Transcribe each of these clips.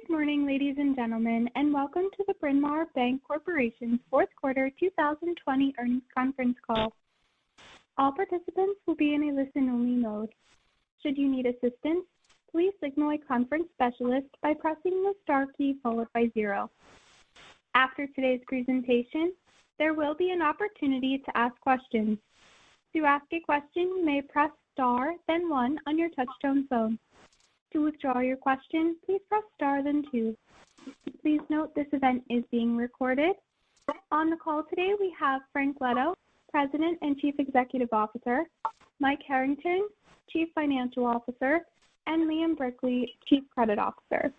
Good morning, ladies and gentlemen, and welcome to the Bryn Mawr Bank Corporation's fourth quarter 2020 earnings conference call. All participants will be in a listen-only mode. Should you need assistance, please signal a conference specialist by pressing the star key followed by 0. After today's presentation, there will be an opportunity to ask questions. To ask a question, you may press star, then 1 on your touch-tone phone. To withdraw your question, please press star then 2. Please note this event is being recorded. On the call today, we have Frank Leto, President and Chief Executive Officer, Mike Harrington, Chief Financial Officer, and Liam Brickley, Chief Credit Officer.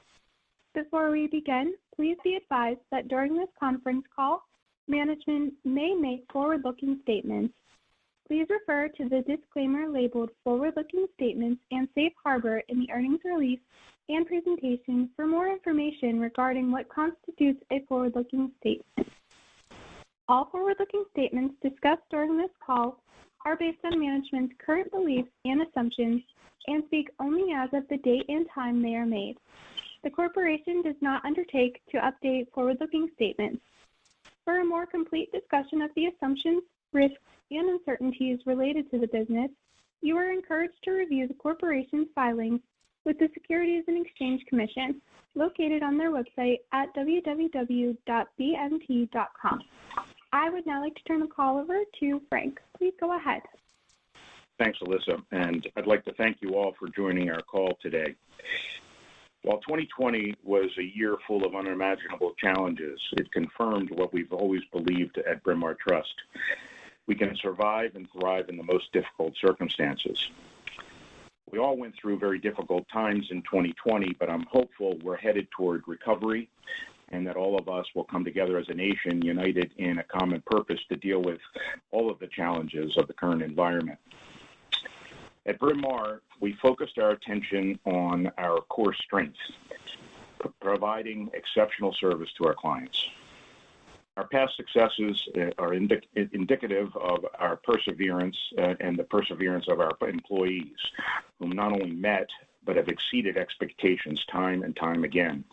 Before we begin, please be advised that during this conference call, management may make forward-looking statements. Please refer to the disclaimer labeled Forward-Looking Statements and Safe Harbor in the earnings release and presentation for more information regarding what constitutes a forward-looking statement. All forward-looking statements discussed during this call are based on management's current beliefs and assumptions and speak only as of the date and time they are made. The corporation does not undertake to update forward-looking statements. For a more complete discussion of the assumptions, risks, and uncertainties related to the business, you are encouraged to review the corporation's filings with the Securities and Exchange Commission, located on their website at www.bmt.com. I would now like to turn the call over to Frank. Please go ahead. Thanks, Alyssa, and I'd like to thank you all for joining our call today. While 2020 was a year full of unimaginable challenges, it confirmed what we've always believed at Bryn Mawr Trust. We can survive and thrive in the most difficult circumstances. We all went through very difficult times in 2020, but I'm hopeful we're headed toward recovery and that all of us will come together as a nation united in a common purpose to deal with all of the challenges of the current environment. At Bryn Mawr, we focused our attention on our core strengths, providing exceptional service to our clients. Our past successes are indicative of our perseverance and the perseverance of our employees, whom not only met, but have exceeded expectations time and time again.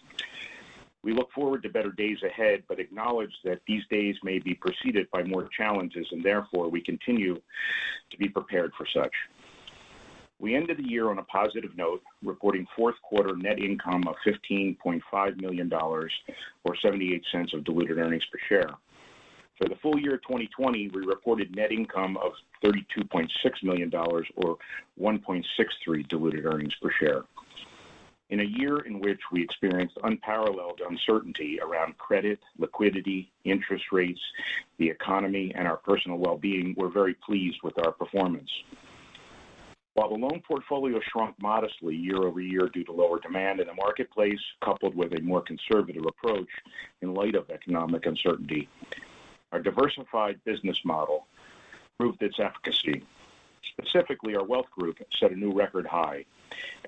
We look forward to better days ahead, but acknowledge that these days may be preceded by more challenges, and therefore we continue to be prepared for such. We ended the year on a positive note, reporting fourth quarter net income of $15.5 million, or 78 cents of diluted earnings per share. For the full year 2020, we reported net income of $32.6 million, or 1.63 diluted earnings per share. In a year in which we experienced unparalleled uncertainty around credit, liquidity, interest rates, the economy, and our personal well-being, we're very pleased with our performance. While the loan portfolio shrunk modestly year over year due to lower demand in the marketplace, coupled with a more conservative approach in light of economic uncertainty, our diversified business model proved its efficacy. Specifically, our wealth group set a new record high.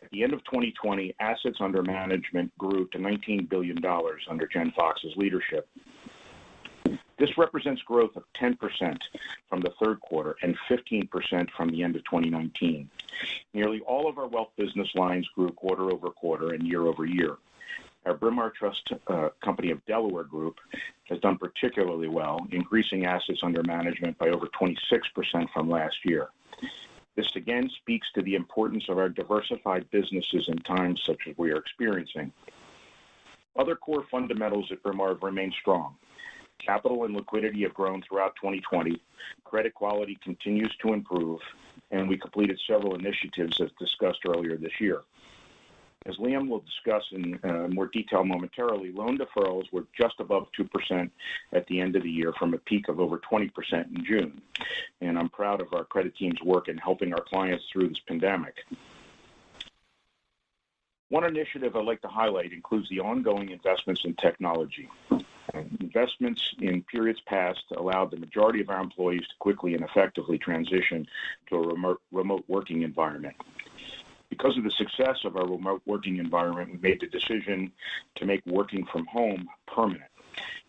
At the end of 2020, assets under management grew to $19 billion under Jen Fox's leadership. This represents growth of 10% from the third quarter and 15% from the end of 2019. Nearly all of our wealth business lines grew quarter over quarter and year over year. Our Bryn Mawr Trust Company of Delaware Group has done particularly well, increasing assets under management by over 26% from last year. This again speaks to the importance of our diversified businesses in times such as we are experiencing. Other core fundamentals at Bryn Mawr have remained strong. Capital and liquidity have grown throughout 2020. Credit quality continues to improve, and we completed several initiatives as discussed earlier this year. As Liam will discuss in more detail momentarily, loan deferrals were just above 2% at the end of the year from a peak of over 20% in June. And I'm proud of our credit team's work in helping our clients through this pandemic. One initiative I'd like to highlight includes the ongoing investments in technology. Investments in periods past allowed the majority of our employees to quickly and effectively transition to a remote working environment. Because of the success of our remote working environment, we made the decision to make working from home permanent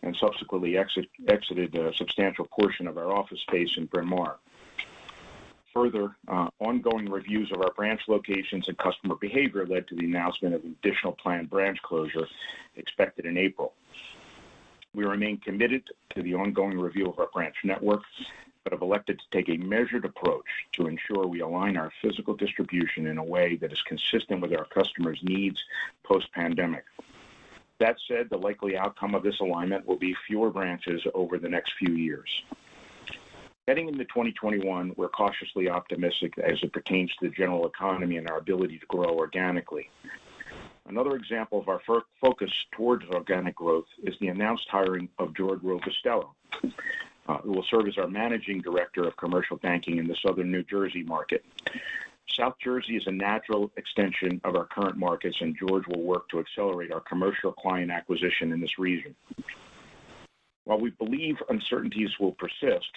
and subsequently exited a substantial portion of our office space in Bryn Mawr. Further, ongoing reviews of our branch locations and customer behavior led to the announcement of additional planned branch closure expected in April. We remain committed to the ongoing review of our branch network, but have elected to take a measured approach to ensure we align our physical distribution in a way that is consistent with our customers' needs post-pandemic. That said, the likely outcome of this alignment will be fewer branches over the next few years. Heading into 2021, we're cautiously optimistic as it pertains to the general economy and our ability to grow organically. Another example of our focus towards organic growth is the announced hiring of George Robustello, who will serve as our Managing Director of Commercial Banking in the Southern New Jersey market. South Jersey is a natural extension of our current markets, and George will work to accelerate our commercial client acquisition in this region. While we believe uncertainties will persist,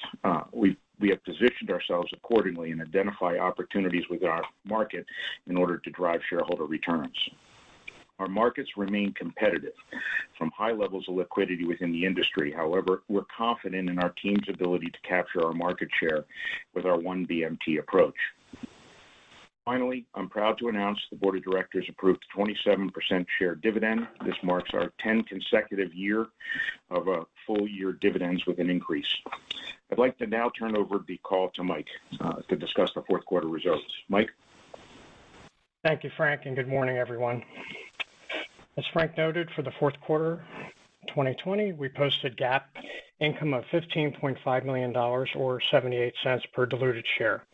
we have positioned ourselves accordingly and identify opportunities within our market in order to drive shareholder returns. Our markets remain competitive from high levels of liquidity within the industry. However, we're confident in our team's ability to capture our market share with our one BMT approach. Finally, I'm proud to announce the Board of Directors approved a 27% share dividend. This marks our 10th consecutive year of full year dividends with an increase. I'd like to now turn over the call to Mike to discuss the fourth quarter results. Mike? Thank you, Frank, and good morning, everyone. As Frank noted, for the fourth quarter 2020, we posted GAAP income of $15.5 million or 78 cents per diluted share.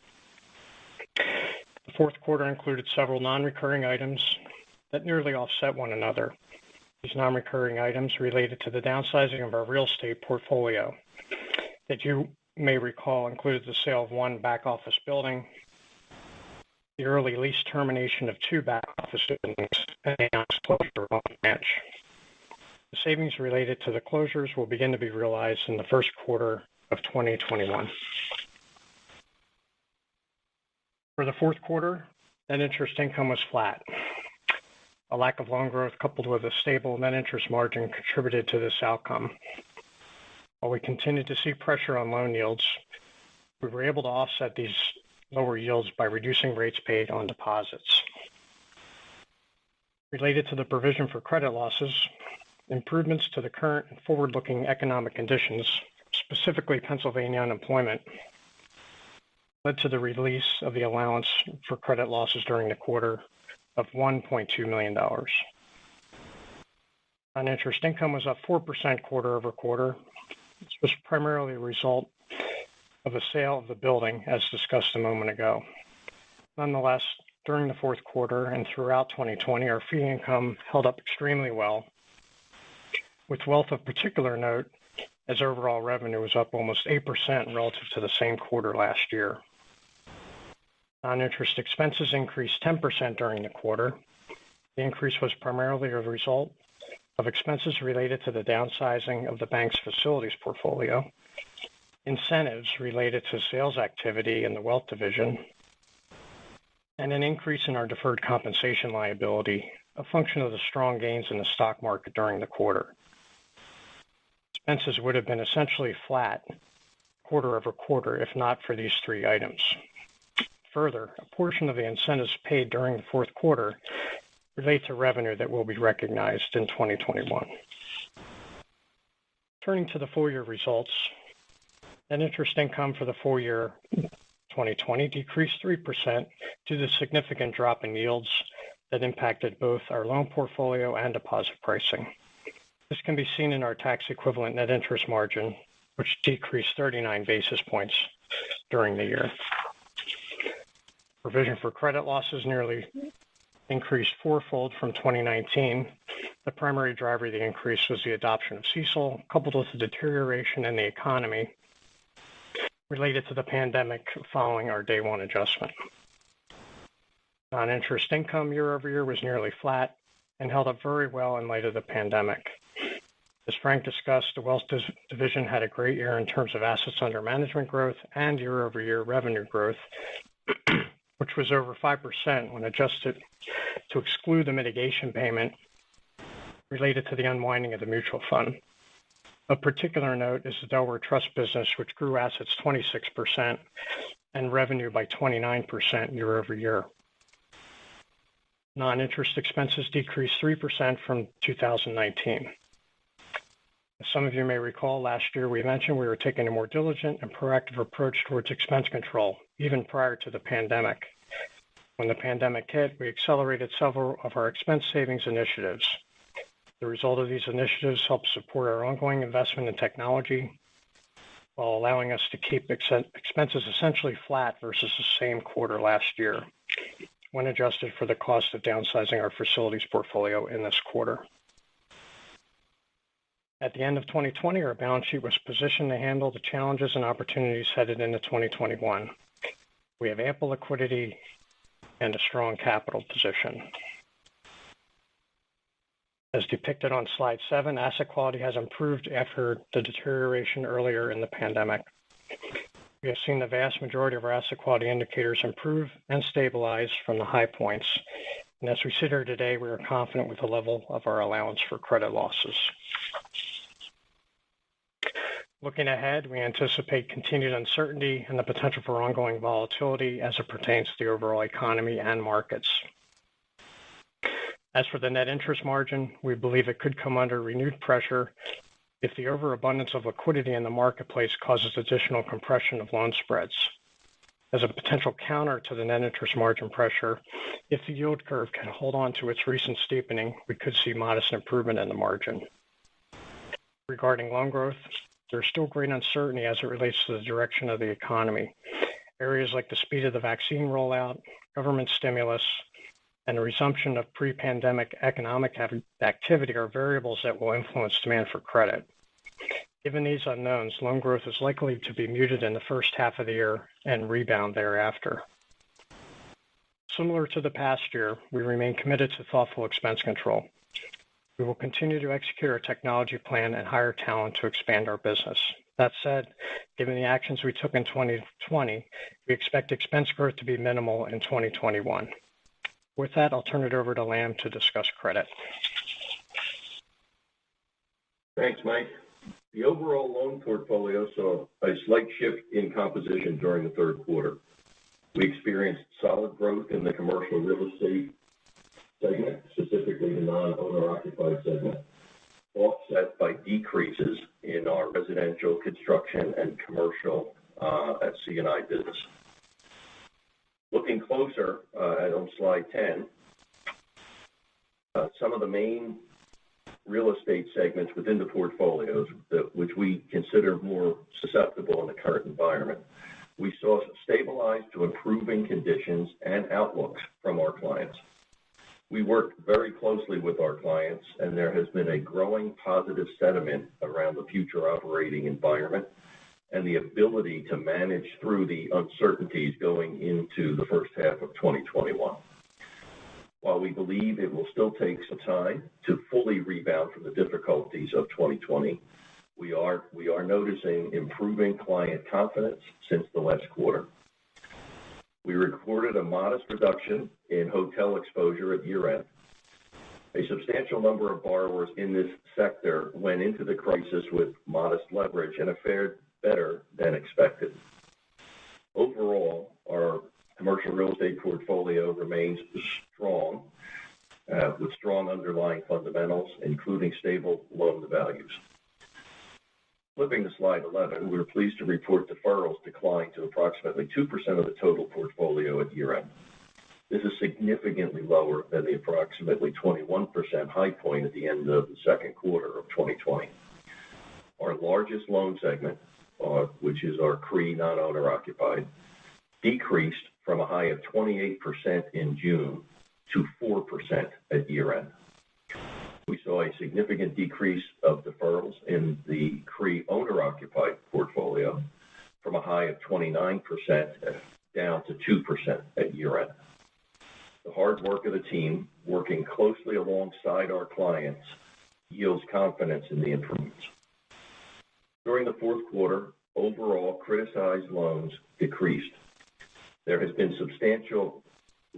The fourth quarter included several non-recurring items that nearly offset one another. These non-recurring items related to the downsizing of our real estate portfolio that you may recall included the sale of one back office building, the early lease termination of two back office buildings, and the announced closure of one branch. The savings related to the closures will begin to be realized in the first quarter of 2021. For the fourth quarter, net interest income was flat. A lack of loan growth coupled with a stable net interest margin contributed to this outcome. While we continued to see pressure on loan yields, we were able to offset these lower yields by reducing rates paid on deposits. Related to the provision for credit losses, improvements to the current and forward-looking economic conditions, specifically Pennsylvania unemployment, led to the release of the allowance for credit losses during the quarter of $1.2 million. Non-interest income was up 4% quarter over quarter. This was primarily a result of the sale of the building, as discussed a moment ago. Nonetheless, during the fourth quarter and throughout 2020, our fee income held up extremely well, with wealth of particular note, as overall revenue was up almost 8% relative to the same quarter last year. Non-interest expenses increased 10% during the quarter. The increase was primarily a result of expenses related to the downsizing of the bank's facilities portfolio, incentives related to sales activity in the wealth division, and an increase in our deferred compensation liability, a function of the strong gains in the stock market during the quarter. Expenses would have been essentially flat quarter over quarter if not for these three items. Further, a portion of the incentives paid during the fourth quarter relate to revenue that will be recognized in 2021. Turning to the full year results, net interest income for the full year 2020 decreased 3% due to the significant drop in yields that impacted both our loan portfolio and deposit pricing. This can be seen in our tax equivalent net interest margin, which decreased 39 basis points during the year. Provision for credit losses nearly increased fourfold from 2019. The primary driver of the increase was the adoption of CECL, coupled with the deterioration in the economy related to the pandemic following our day one adjustment. Non-interest income year over year was nearly flat and held up very well in light of the pandemic. As Frank discussed, the wealth division had a great year in terms of assets under management growth and year over year revenue growth, which was over 5% when adjusted to exclude the mitigation payment related to the unwinding of the mutual fund. Of particular note is the Delaware Trust business, which grew assets 26% and revenue by 29% year over year. Non-interest expenses decreased 3% from 2019. As some of you may recall, last year we mentioned we were taking a more diligent and proactive approach towards expense control, even prior to the pandemic. When the pandemic hit, we accelerated several of our expense savings initiatives. The result of these initiatives helped support our ongoing investment in technology, while allowing us to keep expenses essentially flat versus the same quarter last year, when adjusted for the cost of downsizing our facilities portfolio in this quarter. At the end of 2020, our balance sheet was positioned to handle the challenges and opportunities headed into 2021. We have ample liquidity and a strong capital position. As depicted on slide 7, asset quality has improved after the deterioration earlier in the pandemic. We have seen the vast majority of our asset quality indicators improve and stabilize from the high points. And as we sit here today, we are confident with the level of our allowance for credit losses. Looking ahead, we anticipate continued uncertainty and the potential for ongoing volatility as it pertains to the overall economy and markets. As for the net interest margin, we believe it could come under renewed pressure if the overabundance of liquidity in the marketplace causes additional compression of loan spreads. As a potential counter to the net interest margin pressure, if the yield curve can hold on to its recent steepening, we could see modest improvement in the margin. Regarding loan growth, there's still great uncertainty as it relates to the direction of the economy. Areas like the speed of the vaccine rollout, government stimulus, and the resumption of pre-pandemic economic activity are variables that will influence demand for credit. Given these unknowns, loan growth is likely to be muted in the first half of the year and rebound thereafter. Similar to the past year, we remain committed to thoughtful expense control. We will continue to execute our technology plan and hire talent to expand our business. That said, given the actions we took in 2020, we expect expense growth to be minimal in 2021. With that, I'll turn it over to Lam to discuss credit. Thanks, Mike. The overall loan portfolio saw a slight shift in composition during the third quarter. We experienced solid growth in the commercial real estate segment, specifically the non-owner occupied segment, offset by decreases in our residential, construction, and commercial at C&I business. Looking closer on slide 10, some of the main real estate segments within the portfolios, which we consider more susceptible in the current environment, we saw stabilized to improving conditions and outlooks from our clients. We worked very closely with our clients, and there has been a growing positive sentiment around the future operating environment and the ability to manage through the uncertainties going into the first half of 2021. While we believe it will still take some time to fully rebound from the difficulties of 2020, we are noticing improving client confidence since the last quarter. We recorded a modest reduction in hotel exposure at year-end. A substantial number of borrowers in this sector went into the crisis with modest leverage and have fared better than expected. Overall, our commercial real estate portfolio remains strong, with strong underlying fundamentals, including stable loan values. Flipping to slide 11, we are pleased to report deferrals declined to approximately 2% of the total portfolio at year-end. This is significantly lower than the approximately 21% high point at the end of the second quarter of 2020. Our largest loan segment, which is our CRE non-owner occupied, decreased from a high of 28% in June to 4% at year-end. We saw a significant decrease of deferrals in the CRE owner-occupied portfolio from a high of 29% down to 2% at year-end. The hard work of the team, working closely alongside our clients, yields confidence in the improvements. During the fourth quarter, overall criticized loans decreased. There has been substantial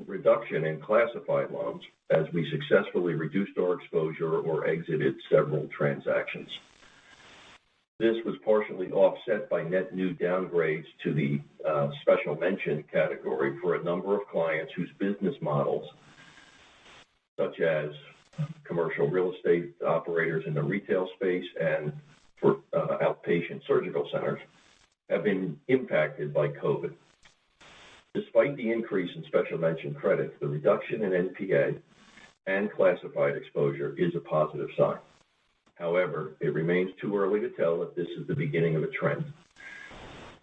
reduction in classified loans as we successfully reduced our exposure or exited several transactions. This was partially offset by net new downgrades to the special mention category for a number of clients whose business models, such as commercial real estate operators in the retail space and for outpatient surgical centers, have been impacted by COVID. Despite the increase in special mention credits, the reduction in NPA and classified exposure is a positive sign. However, it remains too early to tell if this is the beginning of a trend.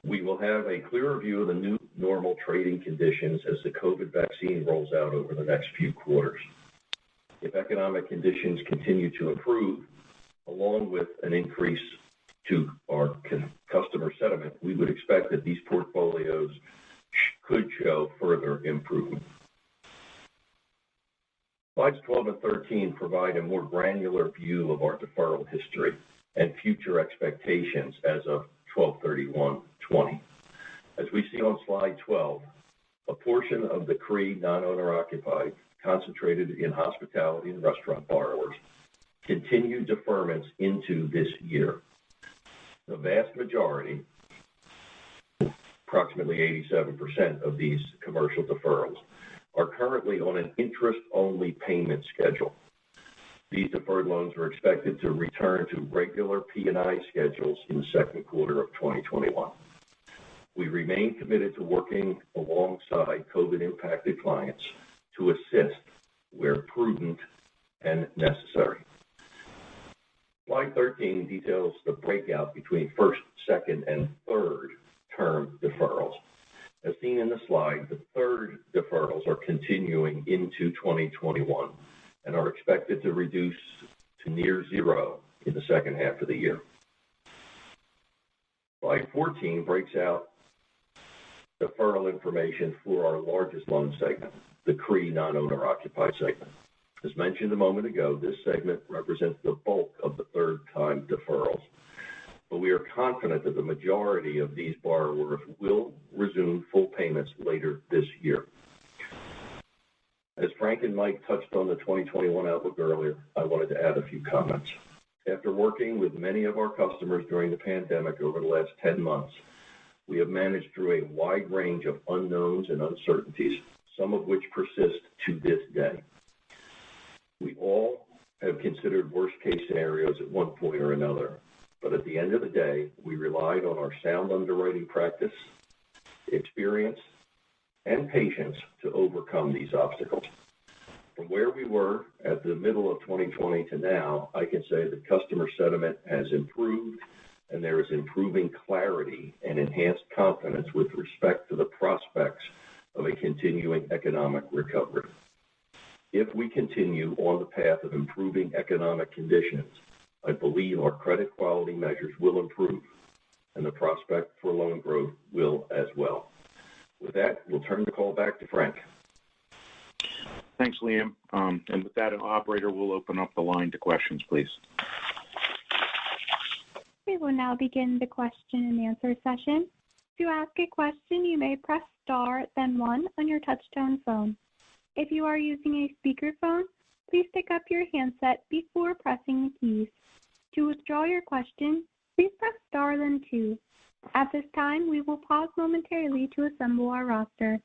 We will have a clearer view of the new normal trading conditions as the COVID vaccine rolls out over the next few quarters. If economic conditions continue to improve, along with an increase to our customer sentiment, we would expect that these portfolios could show further improvement. Slides 12 and 13 provide a more granular view of our deferral history and future expectations as of 12/31/20. As we see on slide 12, a portion of the CRE non-owner occupied, concentrated in hospitality and restaurant borrowers, continued deferments into this year. The vast majority, approximately 87% of these commercial deferrals, are currently on an interest-only payment schedule. These deferred loans are expected to return to regular P&I schedules in the second quarter of 2021. We remain committed to working alongside COVID-impacted clients to assist where prudent and necessary. Slide 13 details the breakout between first, second, and third term deferrals. As seen in the slide, the third deferrals are continuing into 2021 and are expected to reduce to near zero in the second half of the year. Slide 14 breaks out deferral information for our largest loan segment, the CRE non-owner occupied segment. As mentioned a moment ago, this segment represents the bulk of the third-time deferrals, but we are confident that the majority of these borrowers will resume full payments later this year. As Frank and Mike touched on the 2021 outlook earlier, I wanted to add a few comments. After working with many of our customers during the pandemic over the last 10 months, we have managed through a wide range of unknowns and uncertainties, some of which persist to this day. We all have considered worst-case scenarios at one point or another, but at the end of the day, we relied on our sound underwriting practice, experience, and patience to overcome these obstacles. From where we were at the middle of 2020 to now, I can say that customer sentiment has improved and there is improving clarity and enhanced confidence with respect to the prospects of a continuing economic recovery. If we continue on the path of improving economic conditions, I believe our credit quality measures will improve and the prospect for loan growth will as well. With that, we'll turn the call back to Frank. Thanks, Liam. And with that, an operator will open up the line to questions, please. We will now begin the question and answer session. To ask a question, you may press star, then 1 on your touch-tone phone. If you are using a speakerphone, please pick up your handset before pressing the keys. To withdraw your question, please press star, then 2. At this time, we will pause momentarily to assemble our roster.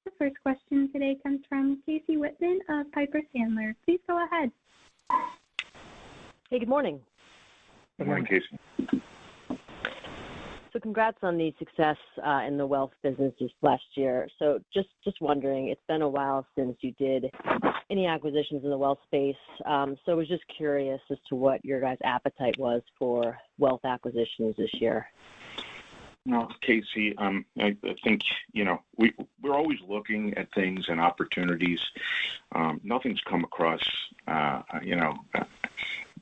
The first question today comes from Casey Whitman of Piper Sandler. Please go ahead. Hey, good morning. Good morning, Casey. So congrats on the success in the wealth business this last year. So just wondering, it's been a while since you did any acquisitions in the wealth space. So I was just curious as to what your guys' appetite was for wealth acquisitions this year. No, Casey, I think, we're always looking at things and opportunities. Nothing's come across,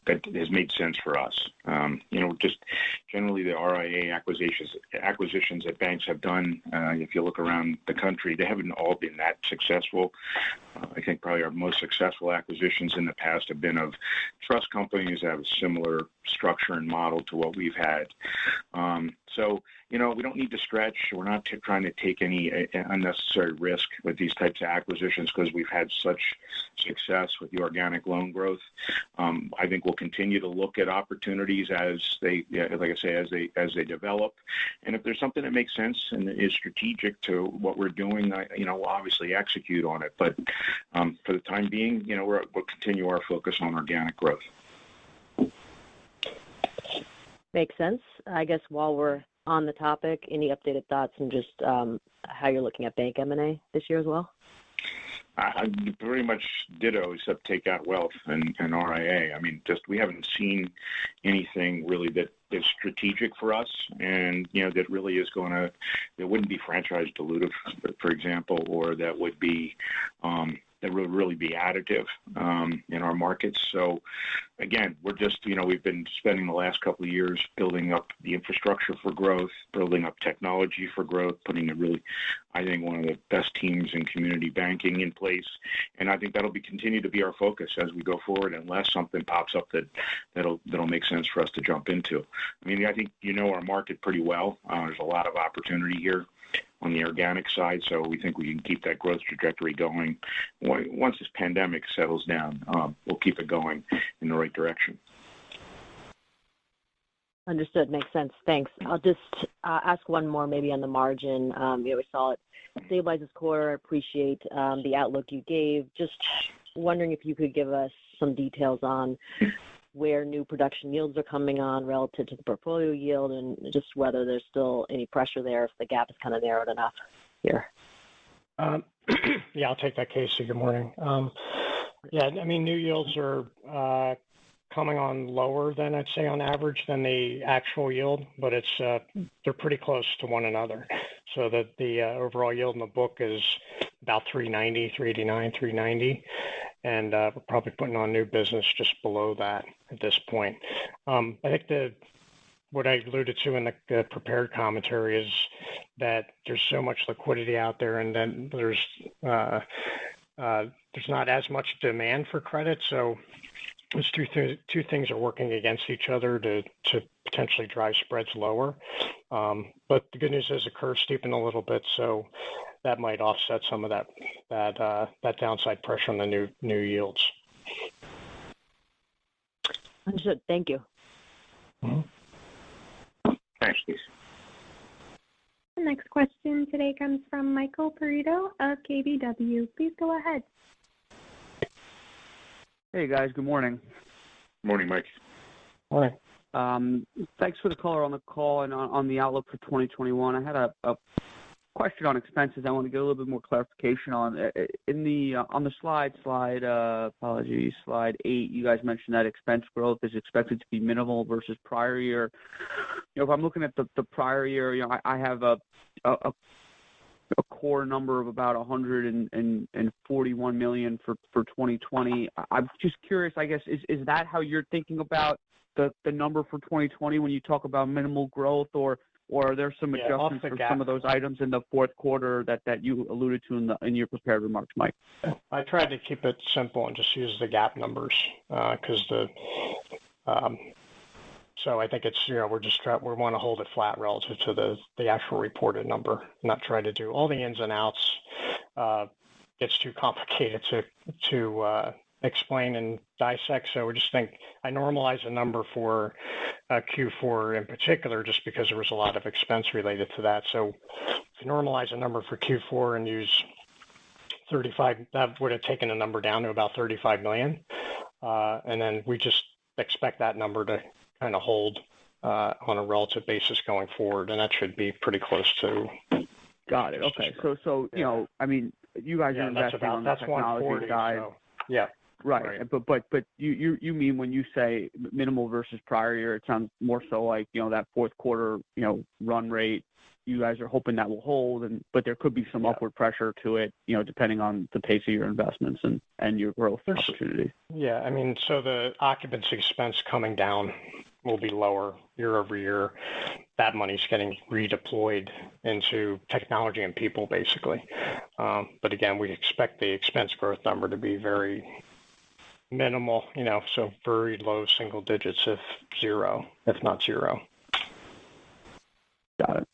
that has made sense for us. Just generally the RIA acquisitions that banks have done, if you look around the country, they haven't all been that successful. I think probably our most successful acquisitions in the past have been of trust companies that have a similar structure and model to what we've had. So, we don't need to stretch. We're not trying to take any unnecessary risk with these types of acquisitions because we've had such success with the organic loan growth. I think we'll continue to look at opportunities as they, like I say, as they develop. And if there's something that makes sense and is strategic to what we're doing, we'll obviously execute on it. But for the time being, we'll continue our focus on organic growth. Makes sense. I guess while we're on the topic, any updated thoughts on just how you're looking at bank M&A this year as well? I pretty much ditto, except take out wealth and RIA. I mean, we haven't seen anything really that is strategic for us, and that really is that wouldn't be franchise dilutive, for example, or that would be that would really be additive in our markets. So again, we're just, we've been spending the last couple of years building up the infrastructure for growth, building up technology for growth, putting I think one of the best teams in community banking in place. And I think that'll continue to be our focus as we go forward, unless something pops up that'll make sense for us to jump into. I mean, I think our market pretty well. There's a lot of opportunity here on the organic side, so we think we can keep that growth trajectory going. Once this pandemic settles down, we'll keep it going in the right direction. Understood. Makes sense. Thanks. I'll just ask one more maybe on the margin. We saw it stabilize this quarter. I appreciate the outlook you gave. Just wondering if you could give us some details on where new production yields are coming on relative to the portfolio yield, and just whether there's still any pressure there if the gap is kind of narrowed enough here. Yeah, I'll take that, Casey. Good morning. I mean, new yields are coming on lower than I'd say on average than the actual yield, but they're pretty close to one another. So that the overall yield in the book is about 390, 389, 390. And we're probably putting on new business just below that at this point. I think what I alluded to in the prepared commentary is that there's so much liquidity out there, and then there's not as much demand for credit. So those two things are working against each other to potentially drive spreads lower. But the good news is the curve steepened a little bit, so that might offset some of that downside pressure on the new yields. Understood. Thank you. Mm-hmm. Thanks, Steve. The next question today comes from Michael Perito of KBW. Please go ahead. Hey guys, good morning. Morning, Mike. Morning. Thanks for the color on the call and on the outlook for 2021. I had a question on expenses I want to get a little bit more clarification on. On the slide 8, you guys mentioned that expense growth is expected to be minimal versus prior year. If I'm looking at the prior year, I have a core number of about $141 million for 2020. I'm just curious, I guess, is that how you're thinking about the number for 2020 when you talk about minimal growth, or are there some adjustments for some of those items in the fourth quarter that you alluded to in your prepared remarks, Mike? I tried to keep it simple and just use the GAAP numbers because so I think it's we want to hold it flat relative to the actual reported number, not try to do all the ins and outs. It's too complicated to explain and dissect. So we just think I normalize a number for Q4 in particular, just because there was a lot of expense related to that. So if you normalize a number for Q4 and use 35, that would have taken the number down to about 35 million. And then we just expect that number to kind of hold on a relative basis going forward. And that should be pretty close to. Got it. Okay. So I mean, you guys are investing on the technology side. So, yeah. Right. But you mean when you say minimal versus prior year, it sounds more so like, that fourth quarter, run rate, you guys are hoping that will hold, but there could be some upward pressure to it, depending on the pace of your investments and your growth opportunity. Yeah. I mean, so the occupancy expense coming down will be lower year over year. That money's getting redeployed into technology and people, basically. But again, we expect the expense growth number to be very minimal, so very low single digits, if not zero. Got it.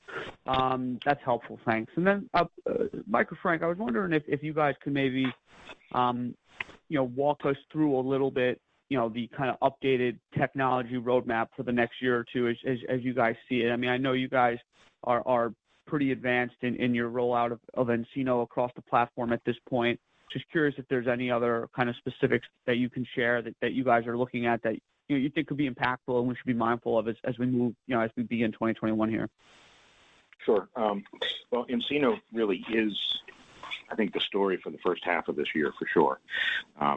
That's helpful. Thanks. And then, Mike or Frank, I was wondering if you guys could maybe, walk us through a little bit, the kind of updated technology roadmap for the next year or two as you guys see it. I mean, I know you guys are pretty advanced in your rollout of nCino across the platform at this point. Just curious if there's any other kind of specifics that you can share that you guys are looking at that you think could be impactful and we should be mindful of as we move, as we begin 2021 here. Sure. Well, nCino really is, I think, the story for the first half of this year for sure.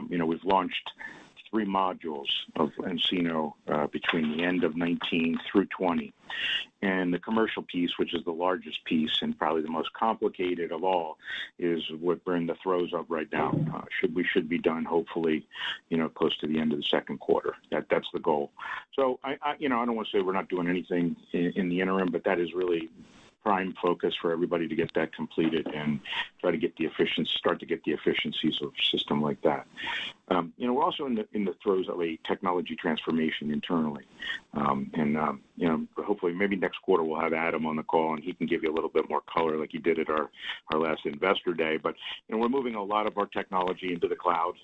We've launched 3 modules of nCino between the end of 19 through 20. And the commercial piece, which is the largest piece and probably the most complicated of all, is what we're in the throes of right now. We should be done, hopefully, close to the end of the second quarter. That's the goal. So I don't want to say we're not doing anything in the interim, but that is really prime focus for everybody to get that completed and try to start to get the efficiencies of a system like that. We're also in the throes of a technology transformation internally, hopefully maybe next quarter we'll have Adam on the call and he can give you a little bit more color like he did at our last Investor Day. But we're moving a lot of our technology into the cloud,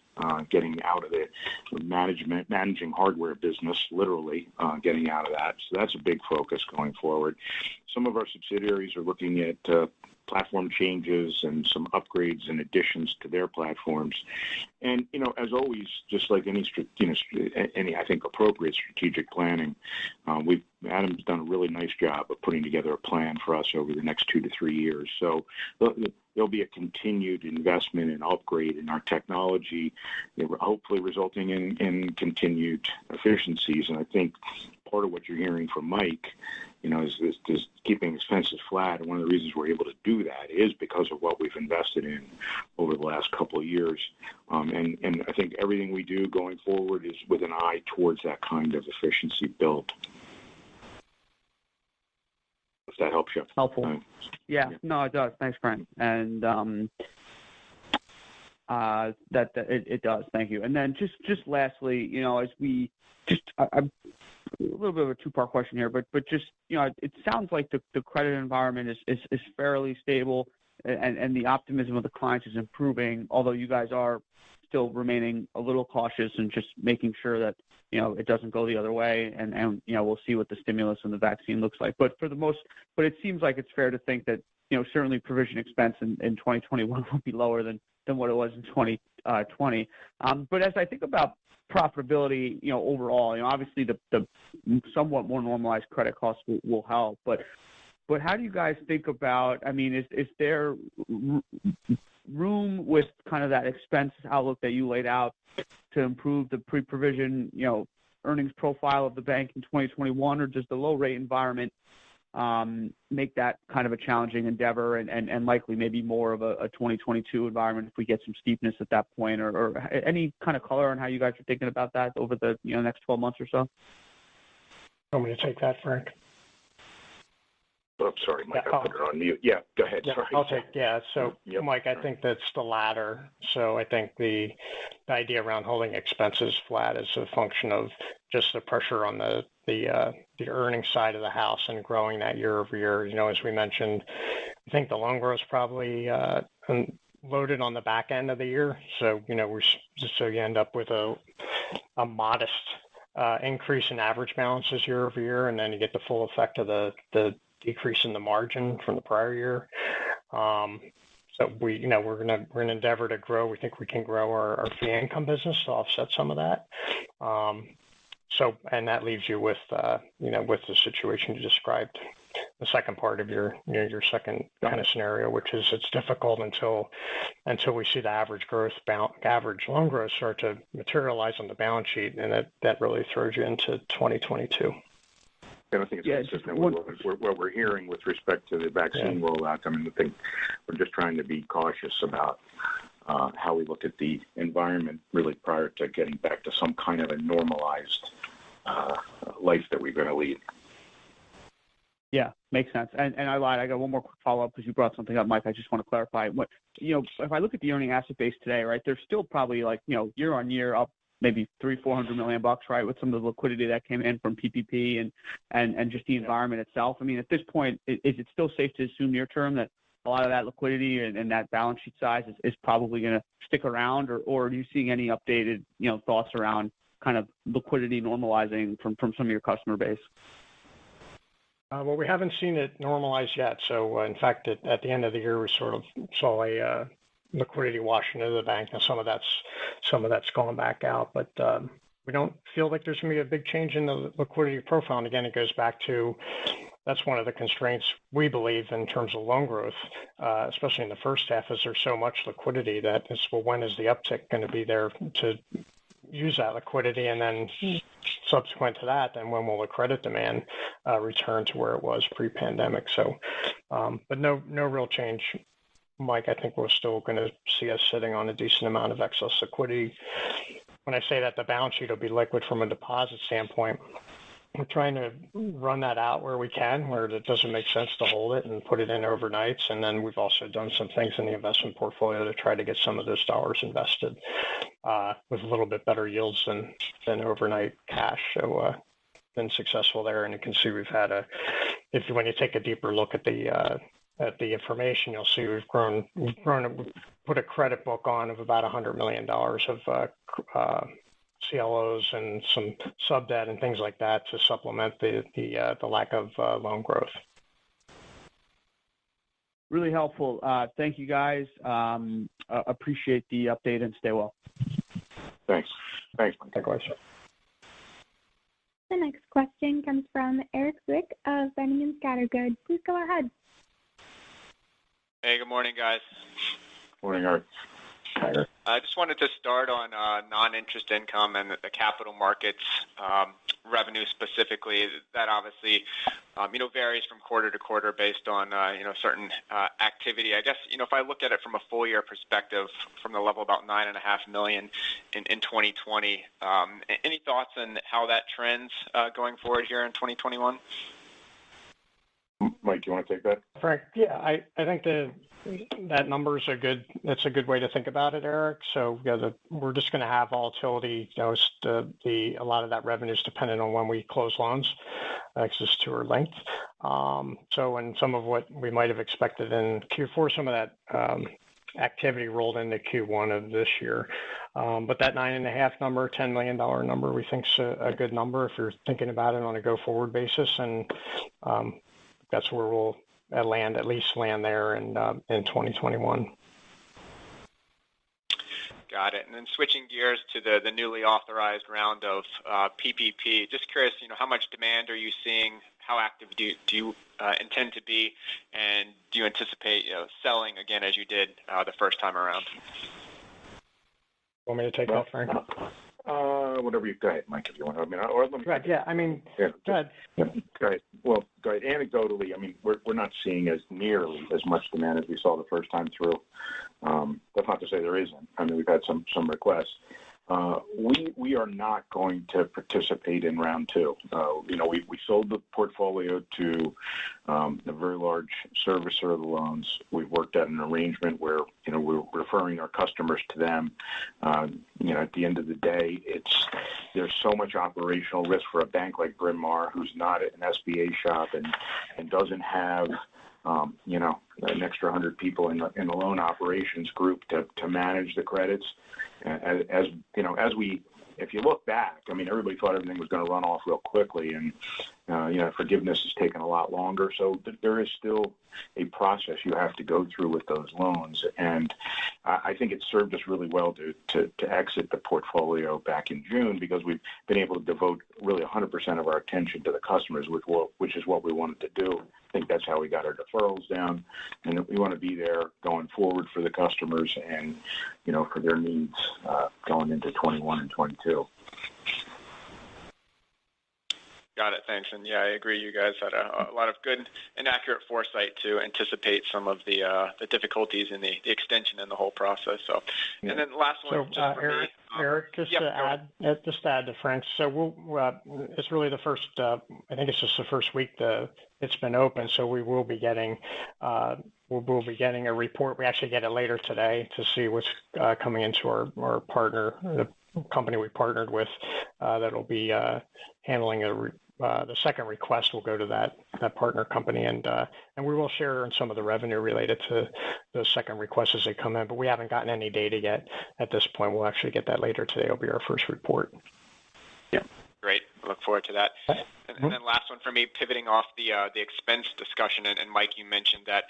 getting out of the managing hardware business, literally getting out of that. So that's a big focus going forward. Some of our subsidiaries are looking at platform changes and some upgrades and additions to their platforms. And, as always, just like any I think, appropriate strategic planning, Adam's done a really nice job of putting together a plan for us over the next 2 to 3 years. So there'll be a continued investment and upgrade in our technology, hopefully resulting in continued efficiencies. And I think part of what you're hearing from Mike, is keeping expenses flat. And one of the reasons we're able to do that is because of what we've invested in over the last couple of years. And I think everything we do going forward is with an eye towards that kind of efficiency build. If that helps you. Helpful. Yeah. No, it does. Thanks, Bryn. And it does. Thank you. And then just lastly, as we I'm a little bit of a 2-part question here, but just, it sounds like the credit environment is fairly stable and the optimism of the clients is improving, although you guys are still remaining a little cautious and just making sure that, it doesn't go the other way and we'll see what the stimulus and the vaccine looks like. But it seems like it's fair to think that, certainly provision expense in 2021 will be lower than what it was in 2020. But as I think about profitability, overall, obviously the somewhat more normalized credit costs will help, but how do you guys think about, I mean, is there room with kind of that expense outlook that you laid out to improve the pre-provision, earnings profile of the bank in 2021, or does the low rate environment make that kind of a challenging endeavor and likely maybe more of a 2022 environment if we get some steepness at that point, or any kind of color on how you guys are thinking about that over the next 12 months or so? Want me to take that, Frank? Oh, sorry, Mike, I put it on mute. Yeah, go ahead. Yeah, sorry. I'll take, yeah. So, Mike, I think that's the latter. So I think the idea around holding expenses flat is a function of just the pressure on the earnings side of the house and growing that year over year. As we mentioned, I think the loan growth is probably loaded on the back end of the year. So, so you end up with a modest increase in average balances year over year, and then you get the full effect of the decrease in the margin from the prior year. So we're going to endeavor to grow. We think we can grow our fee income business to offset some of that. And that leaves you with with the situation you described, the second part of your second kind of scenario, which is it's difficult until we see the average loan growth start to materialize on the balance sheet, and that really throws you into 2022. I don't think it's consistent with what we're hearing with respect to the vaccine rollout. I mean, I think we're just trying to be cautious about how we look at the environment really prior to getting back to some kind of a normalized life that we're going to lead. Yeah, makes sense. And I lied. I got one more quick follow-up because you brought something up, Mike. I just want to clarify. If I look at the earning asset base today, right, there's still probably year on year up maybe $300-400 million, right, with some of the liquidity that came in from PPP and just the environment itself. I mean, at this point, is it still safe to assume near term that a lot of that liquidity and that balance sheet size is probably going to stick around, or are you seeing any updated, thoughts around kind of liquidity normalizing from some of your customer base? Well, we haven't seen it normalize yet. So, in fact, at the end of the year, we sort of saw a liquidity wash into the bank, and some of that's going back out. But we don't feel like there's going to be a big change in the liquidity profile. And again, it goes back to that's one of the constraints we believe in terms of loan growth, especially in the first half, is there's so much liquidity that it's, well, when is the uptick going to be there to use that liquidity? And then subsequent to that, then when will the credit demand return to where it was pre-pandemic? So, but no real change, Mike. I think we're still going to see us sitting on a decent amount of excess liquidity. When I say that the balance sheet will be liquid from a deposit standpoint, we're trying to run that out where we can, where it doesn't make sense to hold it and put it in overnights. And then we've also done some things in the investment portfolio to try to get some of those dollars invested with a little bit better yields than overnight cash. So been successful there. And you can see we've had when you take a deeper look at the information, you'll see we've put a credit book on of about $100 million of CLOs and some sub debt and things like that to supplement the lack of loan growth. Really helpful. Thank you, guys. Appreciate the update and stay well. Thanks. Thanks. Likewise. The next question comes from Eric Zwick of Boenning & Scattergood. Please go ahead. Hey, good morning, guys. Morning, Eric. I just wanted to start on non-interest income and the capital markets revenue specifically. That obviously, varies from quarter to quarter based on, certain activity. I guess, if I look at it from a full year perspective, from the level about $9.5 million in 2020, any thoughts on how that trends going forward here in 2021? Mike, you want to take that? Frank, yeah, I think that number is that's a good way to think about it, Eric. So we're just going to have volatility. A lot of that revenue is dependent on when we close loans, access to or linked. So when some of what we might have expected in Q4, some of that activity rolled into Q1 of this year. But that 9.5 number, $10 million number, we think is a good number if you're thinking about it on a go-forward basis. And that's where we'll at least land there in 2021. Got it. And then switching gears to the newly authorized round of PPP, just curious, how much demand are you seeing? How active do you intend to be? And do you anticipate selling again as you did the first time around? Want me to take that, Frank? Whatever you go ahead, Mike, if you want. Or let me. Right. Yeah. Go ahead. Yeah, go ahead. Well, go ahead. Anecdotally, we're not seeing as nearly as much demand as we saw the first time through. That's not to say there isn't. We've had some requests. We are not going to participate in round two. We sold the portfolio to a very large servicer of the loans. We've worked out an arrangement where we're referring our customers to them. At the end of the day, there's so much operational risk for a bank like Bryn Mawr, who's not an SBA shop and doesn't have an extra 100 people in the loan operations group to manage the credits. If you look back, everybody thought everything was going to run off real quickly, and forgiveness has taken a lot longer. So there is still a process you have to go through with those loans, and I think it served us really well to exit the portfolio back in June, because we've been able to devote really 100% of our attention to the customers, which is what we wanted to do. I think that's how we got our deferrals down, and we want to be there going forward for the customers and for their needs going into 21 and 22. Got it. Thanks. And yeah, I agree. You guys had a lot of good and accurate foresight to anticipate some of the difficulties in the extension and the whole process. So, yeah. And then last one. So, Eric, just to add to Frank. So it's really the first. I think it's just the first week it's been open. So we will be getting a report. We actually get it later today to see what's coming into our partner, company we partnered with that'll be handling the second request will go to that partner company, and we will share in some of the revenue related to those second requests as they come in, but we haven't gotten any data yet at this point. We'll actually get that later today. It'll be our first report. Yeah. Great. I look forward to that. And then last one for me, pivoting off the expense discussion, and Mike, you mentioned that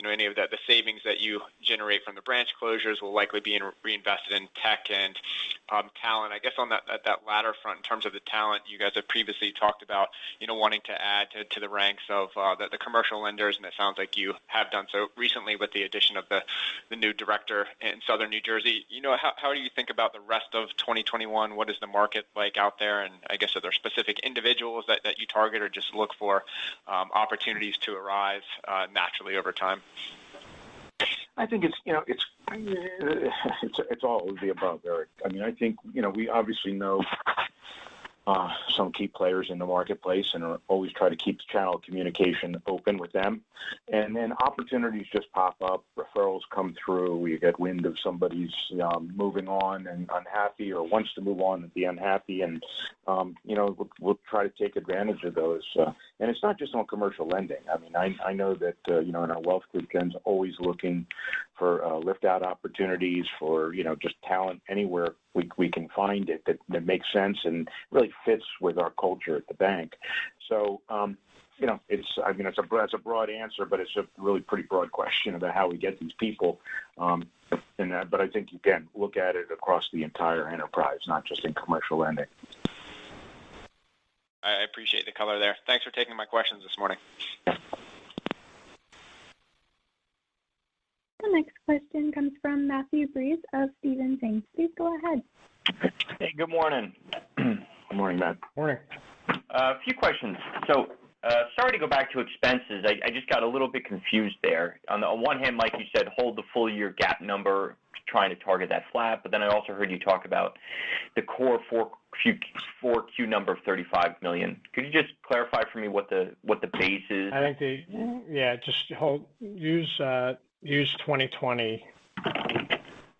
any of the savings that you generate from the branch closures will likely be reinvested in tech and talent. I guess on that latter front, in terms of the talent, you guys have previously talked about wanting to add to the ranks of the commercial lenders, and it sounds like you have done so recently with the addition of the new director in Southern New Jersey. How do you think about the rest of 2021? What is the market like out there? And I guess are there specific individuals that you target, or just look for opportunities to arise naturally over time? I think it's all of the above, Eric. I mean, I think we obviously know some key players in the marketplace and always try to keep the channel of communication open with them. And then opportunities just pop up, referrals come through, you get wind of somebody's moving on and unhappy or wants to move on and be unhappy. And, we'll try to take advantage of those. And it's not just on commercial lending. I mean, I know that, in our wealth group, Ken's always looking for lift out opportunities for, just talent anywhere we can find it that makes sense and really fits with our culture at the bank. So, that's a broad answer, but it's a really pretty broad question about how we get these people. But I think you can look at it across the entire enterprise, not just in commercial lending. I appreciate the color there. Thanks for taking my questions this morning. The next question comes from Matthew Breese of Stephens Inc. Please go ahead. Hey, good morning. Good morning, Matt. Morning. A few questions. So, sorry to go back to expenses. I just got a little bit confused there. On one hand, Mike, you said hold the full year GAAP number, trying to target that flat, but then I also heard you talk about the core 4Q number of $35 million. Could you just clarify for me what the base is? I think use 2020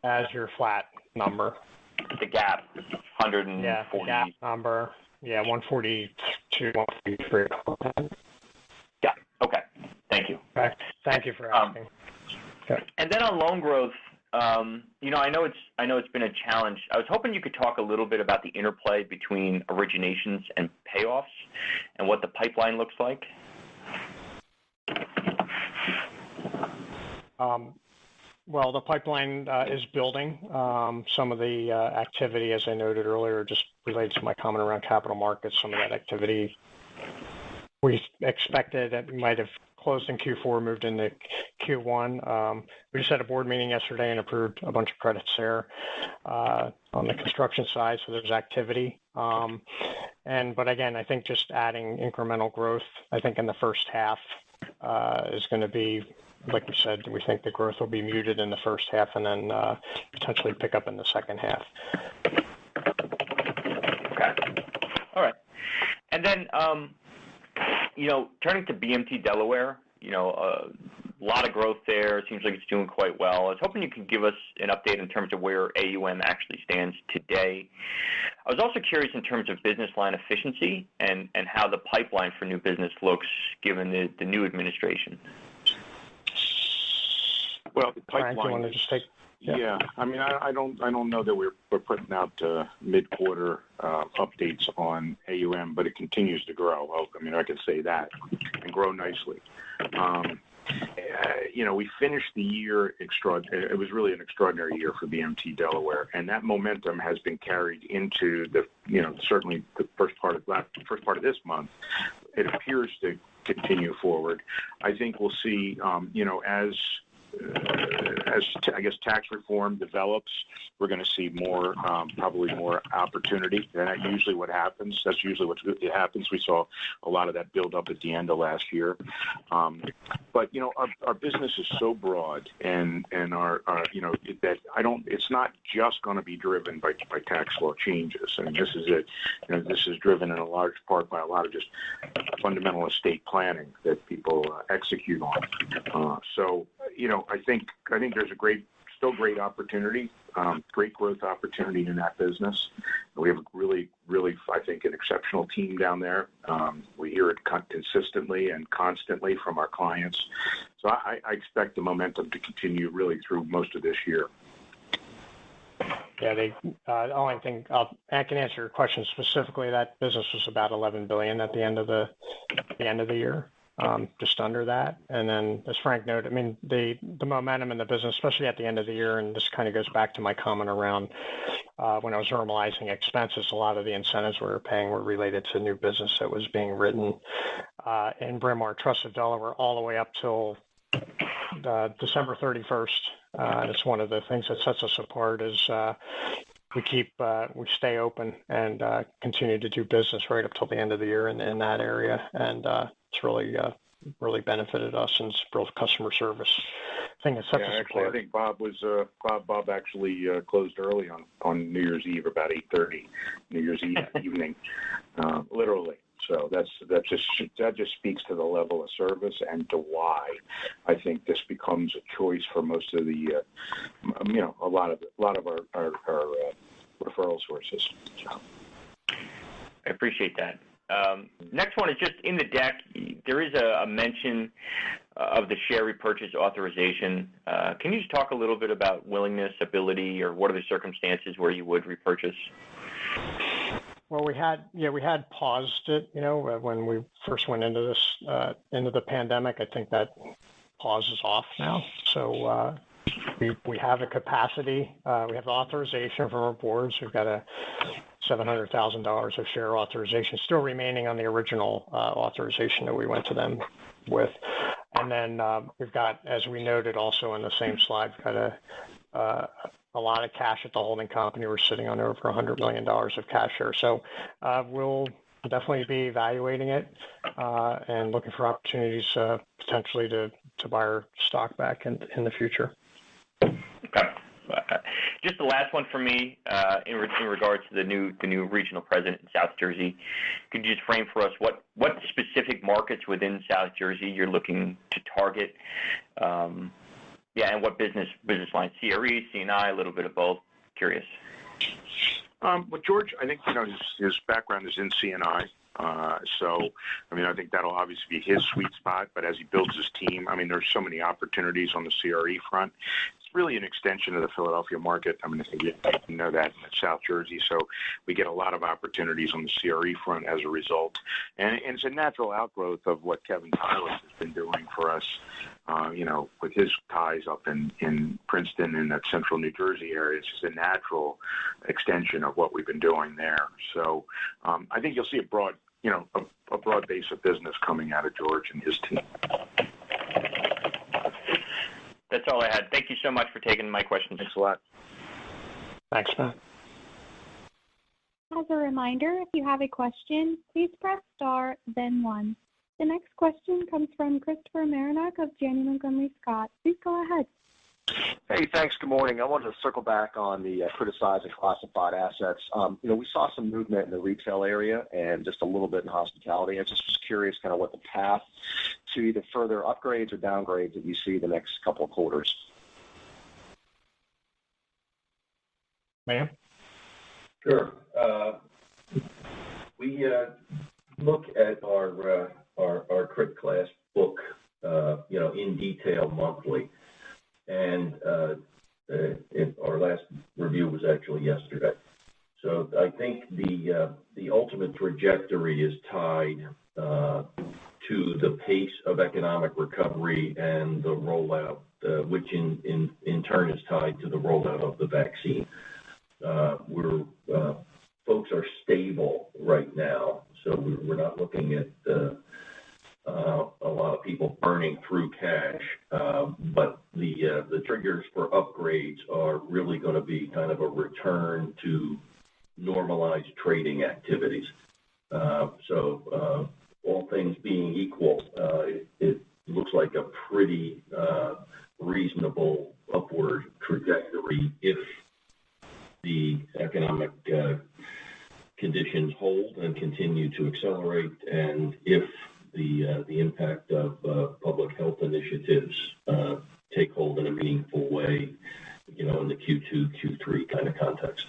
as your flat number. The GAAP, 140. Yeah, the GAAP number. Yeah, 142, 143. Yeah. Okay. Thank you. Okay. Thank you for asking. Okay. And then on loan growth, I know it's been a challenge. I was hoping you could talk a little bit about the interplay between originations and payoffs and what the pipeline looks like. Well, the pipeline is building. Some of the activity, as I noted earlier, just relates to my comment around capital markets. Some of that activity we expected that might have closed in Q4, moved into Q1. We just had a board meeting yesterday and approved a bunch of credits there on the construction side, so there's activity. But again, I think just adding incremental growth, I think in the first half is going to be, like we said, we think the growth will be muted in the first half and then potentially pick up in the second half. Okay. All right. And then, turning to BMT Delaware, a lot of growth there. It seems like it's doing quite well. I was hoping you could give us an update in terms of where AUM actually stands today. I was also curious in terms of business line efficiency and how the pipeline for new business looks given the new administration. Well, the Brian, pipeline. do you want to just take? Yeah. I mean, I don't know that we're putting out mid-quarter updates on AUM, but it continues to grow. Well, I mean, I can say that, and grow nicely. We finished the year extraordinary. It was really an extraordinary year for BMT Delaware, and that momentum has been carried into certainly the first part of this month. It appears to continue forward. I think we'll see, as I guess tax reform develops, we're going to see probably more opportunity. And that's usually what happens. That's usually what happens. We saw a lot of that build up at the end of last year. But our business is so broad, and our that it's not just going to be driven by tax law changes. I mean, this is it. This is driven in a large part by a lot of just fundamental estate planning that people execute on. So I think there's a great still great opportunity, great growth opportunity in that business. We have a really, I think, an exceptional team down there. We hear it consistently and constantly from our clients. So I expect the momentum to continue really through most of this year. Yeah, the only thing I can answer your question specifically. That business was about $11 billion at the end of the year, just under that. And then, as Frank noted, I mean, the momentum in the business, especially at the end of the year, and this kind of goes back to my comment around when I was normalizing expenses. A lot of the incentives we were paying were related to new business that was being written in Bryn Mawr Trust of Delaware all the way up till December 31st. And it's one of the things that sets us apart is we stay open and continue to do business right up till the end of the year in that area. And it's really benefited us and it's built customer service thing that sets us actually, apart. I think Bob actually closed early on New Year's Eve, about 8:30 New Year's Eve evening, literally. So that just speaks to the level of service and to why I think this becomes a choice for most of the, a lot of our referral sources. So. I appreciate that. Next one is just in the deck. There is a mention of the share repurchase authorization. Can you just talk a little bit about willingness, ability, or what are the circumstances where you would repurchase? Well, we had paused it, when we first went into this, into the pandemic. I think that pause is off now. So we have a capacity. We have the authorization from our boards. We've got a $700,000 of share authorization still remaining on the original authorization that we went to them with. And then we've got, as we noted also in the same slide, we've got a lot of cash at the holding company. We're sitting on over $100 million of cash here. So we'll definitely be evaluating it and looking for opportunities potentially to buy our stock back in the future. Okay. Just the last one for me in regards to the new regional president in South Jersey. Could you just frame for us what specific markets within South Jersey you're looking to target? And what business lines? CRE, C&I, a little bit of both. Curious. Well, George, I think his background is in C&I. So, I think that'll obviously be his sweet spot. But as he builds his team, there's so many opportunities on the CRE front. It's really an extension of the Philadelphia market. I think you know that in South Jersey. So we get a lot of opportunities on the CRE front as a result. And it's a natural outgrowth of what Kevin Tyler has been doing for us, with his ties up in Princeton and that central New Jersey area. It's just a natural extension of what we've been doing there. So I think you'll see a broad base of business coming out of George and his team. That's all I had. Thank you so much for taking my questions. Thanks a lot. Thanks, Matt. As a reminder, if you have a question, please press star, then 1. The next question comes from Christopher Marinac of Janney Montgomery Scott. Please go ahead. Hey, thanks. Good morning. I wanted to circle back on the criticized and classified assets. We saw some movement in the retail area and just a little bit in hospitality. I just was curious kind of what the path to either further upgrades or downgrades that you see the next couple of quarters. Ma'am? Sure. We look at our crit class book, in detail monthly. And our last review was actually yesterday. So I think the ultimate trajectory is tied to the pace of economic recovery and the rollout, which in turn is tied to the rollout of the vaccine. Folks are stable right now, so we're not looking at a lot of people burning through cash, but the triggers for upgrades are really going to be kind of a return to normalized trading activities. So all things being equal, it looks like a pretty reasonable upward trajectory if the economic conditions hold and continue to accelerate, and if the impact of public health initiatives take hold in a meaningful way, in the Q2, Q3 kind of context.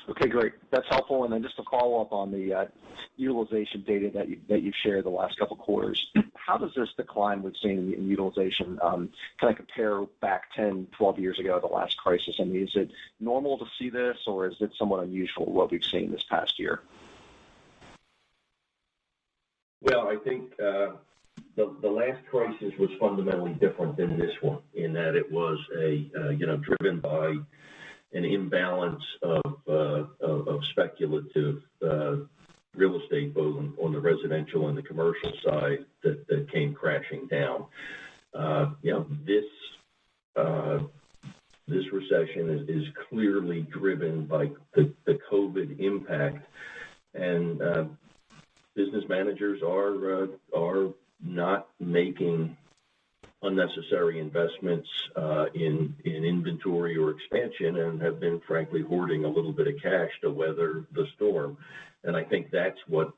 Okay, great. That's helpful. And then just to follow up on the utilization data that you've shared the last couple of quarters, how does this decline we've seen in utilization kind of compare back 10, 12 years ago, the last crisis? I mean, is it normal to see this, or is it somewhat unusual what we've seen this past year? Well, I think the last crisis was fundamentally different than this one in that it was driven by an imbalance of speculative real estate, both on the residential and the commercial side, that came crashing down. This recession is clearly driven by the COVID impact, and business managers are not making unnecessary investments in inventory or expansion, and have been frankly hoarding a little bit of cash to weather the storm. And I think that's what's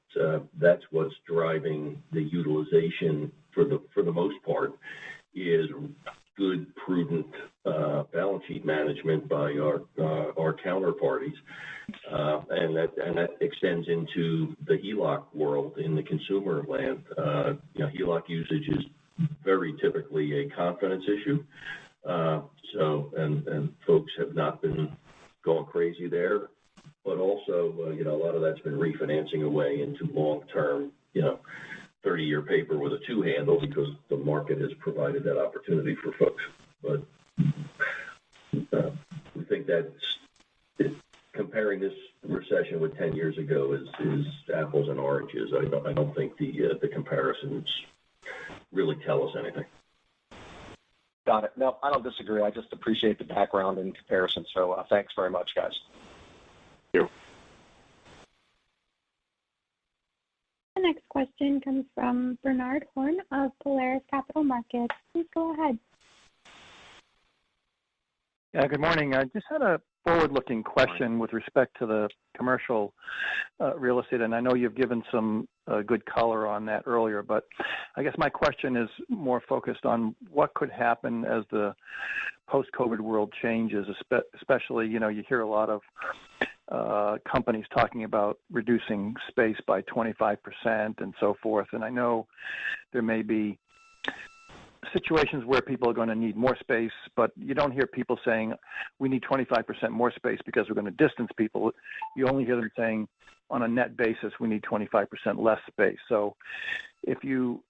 driving the utilization for the most part, is good, prudent balance sheet management by our counterparties, and that extends into the HELOC world in the consumer land. HELOC usage is very typically a confidence issue. And folks have not been going crazy there, but also, a lot of that's been refinancing away into long-term, 30-year paper with a two handle, because the market has provided that opportunity for folks. But we think that comparing this recession with 10 years ago is apples and oranges. I don't think the comparisons really tell us anything. Got it. No, I don't disagree. I just appreciate the background and comparison. So thanks very much, guys. Thank you. The next question comes from Bernard Horn of Polaris Capital Markets. Please go ahead. Yeah, good morning. I just had a forward-looking question with respect to the commercial real estate, and I know you've given some good color on that earlier, but I guess my question is more focused on what could happen as the post-COVID world changes, especially, you hear a lot of companies talking about reducing space by 25% and so forth, and I know there may be situations where people are going to need more space, but you don't hear people saying we need 25% more space because we're going to distance people. You only hear them saying on a net basis we need 25% less space. So if do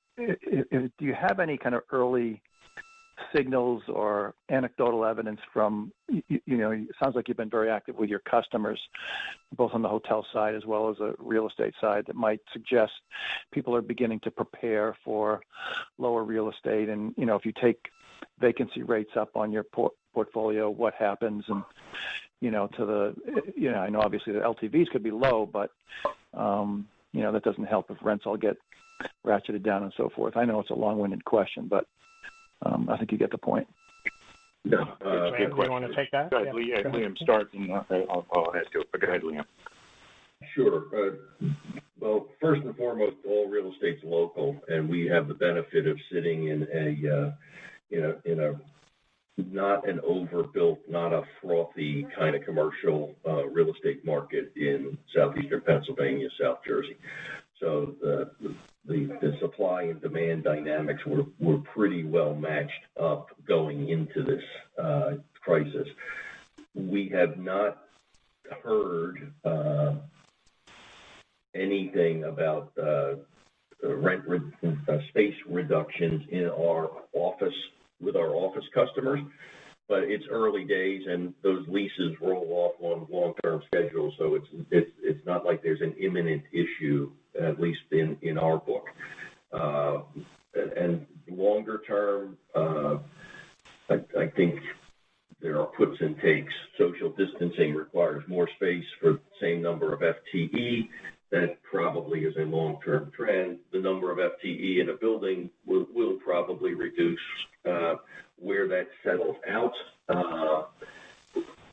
you have any kind of early signals or anecdotal evidence from, it sounds like you've been very active with your customers, both on the hotel side as well as the real estate side, that might suggest people are beginning to prepare for lower real estate. And, if you take vacancy rates up on your portfolio, what happens? And, I know obviously the LTVs could be low, but, that doesn't help if rents all get ratcheted down and so forth. I know it's a long-winded question, but I think you get the point. Yeah, Liam, do you want to take that? Go ahead, Liam, start, and I'll add to it. But go ahead, Liam. Sure. Well, first and foremost, all real estate's local, and we have the benefit of sitting in a not an overbuilt, not a frothy kind of commercial real estate market in southeastern Pennsylvania, South Jersey. So the supply and demand dynamics were pretty well matched up going into this crisis. We have not heard anything about space reductions in our office with our office customers, but it's early days and those leases roll off on long-term schedules, so it's not like there's an imminent issue, at least in our book. And longer term, I think there are puts and takes. Social distancing requires more space for the same number of FTE. That probably is a long-term trend. The number of FTE in a building will probably reduce. Where that settles out,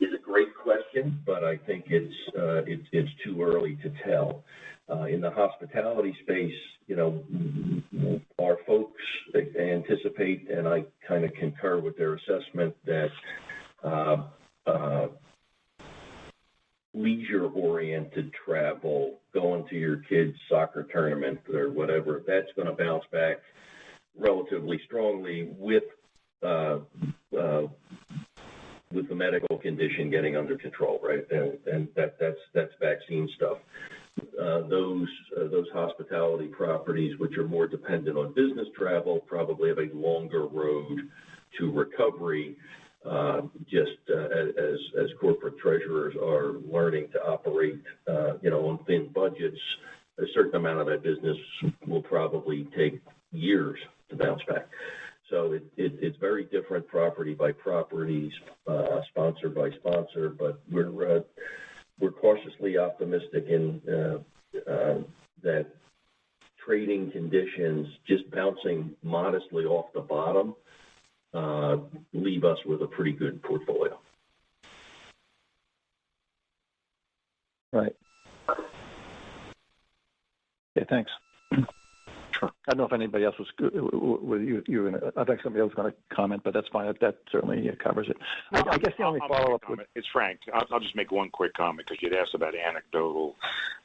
is a great question, but I think it's too early to tell. In the hospitality space, our folks anticipate, and I kind of concur with their assessment, that leisure-oriented travel, going to your kid's soccer tournament or whatever, that's going to bounce back relatively strongly with the medical condition getting under control, right? And that's vaccine stuff. Those hospitality properties, which are more dependent on business travel, probably have a longer road to recovery. Just as corporate treasurers are learning to operate, on thin budgets, a certain amount of that business will probably take years to bounce back. So it's very different property by property, sponsor by sponsor, but we're cautiously optimistic in that trading conditions just bouncing modestly off the bottom leave us with a pretty good portfolio. Right. Okay, thanks. Sure. I don't know if anybody else was with you. I think somebody else was going to comment, but that's fine. That certainly covers it. I guess the only follow-up. It's Frank. I'll just make one quick comment because you'd asked about anecdotal,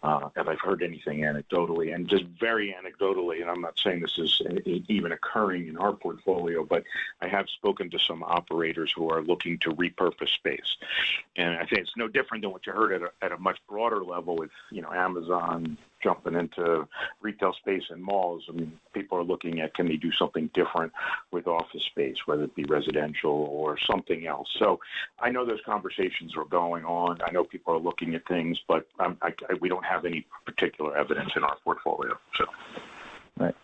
if I've heard anything anecdotally, and just very anecdotally, and I'm not saying this is even occurring in our portfolio, but I have spoken to some operators who are looking to repurpose space. And I think it's no different than what you heard at a much broader level with, Amazon jumping into retail space and malls. I mean, people are looking at, can they do something different with office space, whether it be residential or something else. So I know those conversations are going on. I know people are looking at things, but we don't have any particular evidence in our portfolio. So, right.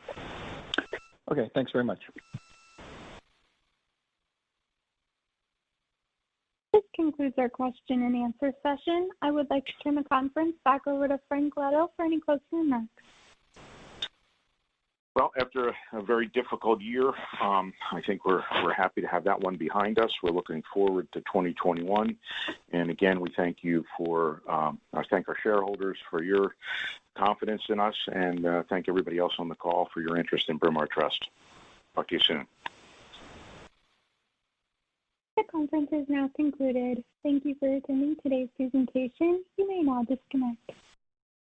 Okay, thanks very much. This concludes our question and answer session. I would like to turn the conference back over to Frank Leto for any closing remarks. Well, after a very difficult year, I think we're happy to have that one behind us. We're looking forward to 2021. And again, we thank you I thank our shareholders for your confidence in us, and thank everybody else on the call for your interest in Bryn Mawr Trust. Talk to you soon. The conference is now concluded. Thank you for attending today's presentation. You may now disconnect.